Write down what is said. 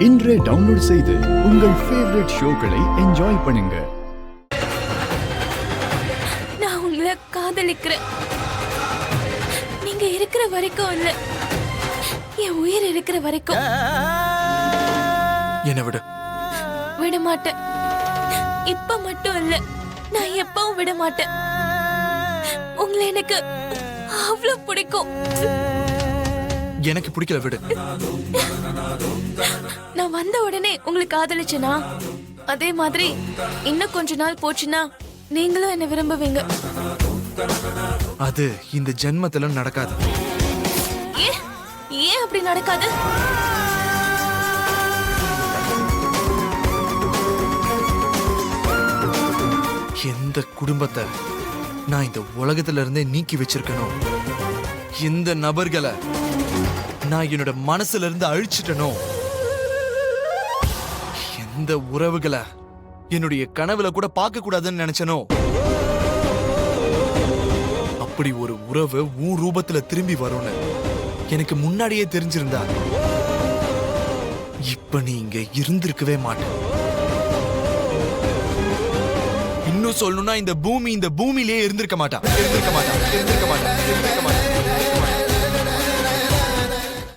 இன்றே டவுன்லோட் செய்து உங்கள் ஃபேவரட் ஷோக்களை என்ஜாய் பண்ணுங்க. நான் உங்களை காதலிக்கிறேன். நீங்க இருக்கிற வரைக்கும் இல்ல, என் உயிர் இருக்கிற வரைக்கும். என்ன விடு. விட மாட்டேன். இப்ப மட்டும் இல்ல, நான் எப்பவும் விட மாட்டேன். உங்களை எனக்கு அவ்வளவு பிடிக்கும். எனக்கு பிடிக்கல, விடு. நான் வந்த உடனே உங்களுக்கு காதலிச்சனா, அதே மாதிரி இன்னும் கொஞ்ச நாள் போச்சுன்னா நீங்களும் என்ன விரும்புவீங்க. அது இந்த ஜென்மத்துல நடக்காது. ஏன் அப்படி நடக்காது? எந்த குடும்பத்தை நான் இந்த உலகத்துல இருந்தே நீக்கி வச்சிருக்கணும், எந்த நபர்களை நான் என்னோட மனசுல இருந்து அழிச்சிட்டனோ, எந்த உறவுகளை என்னுடைய கனவுல கூட பார்க்க கூடாதுன்னு நினைச்சனோ, அப்படி ஒரு உறவு உன் ரூபத்துல திரும்பி வரும்னு எனக்கு முன்னாடியே தெரிஞ்சிருந்தா இப்ப நீ இங்க இருந்திருக்கவே மாட்டேன். இன்னும் சொல்லணும்னா இந்த பூமியிலேயே இருந்திருக்க மாட்டா.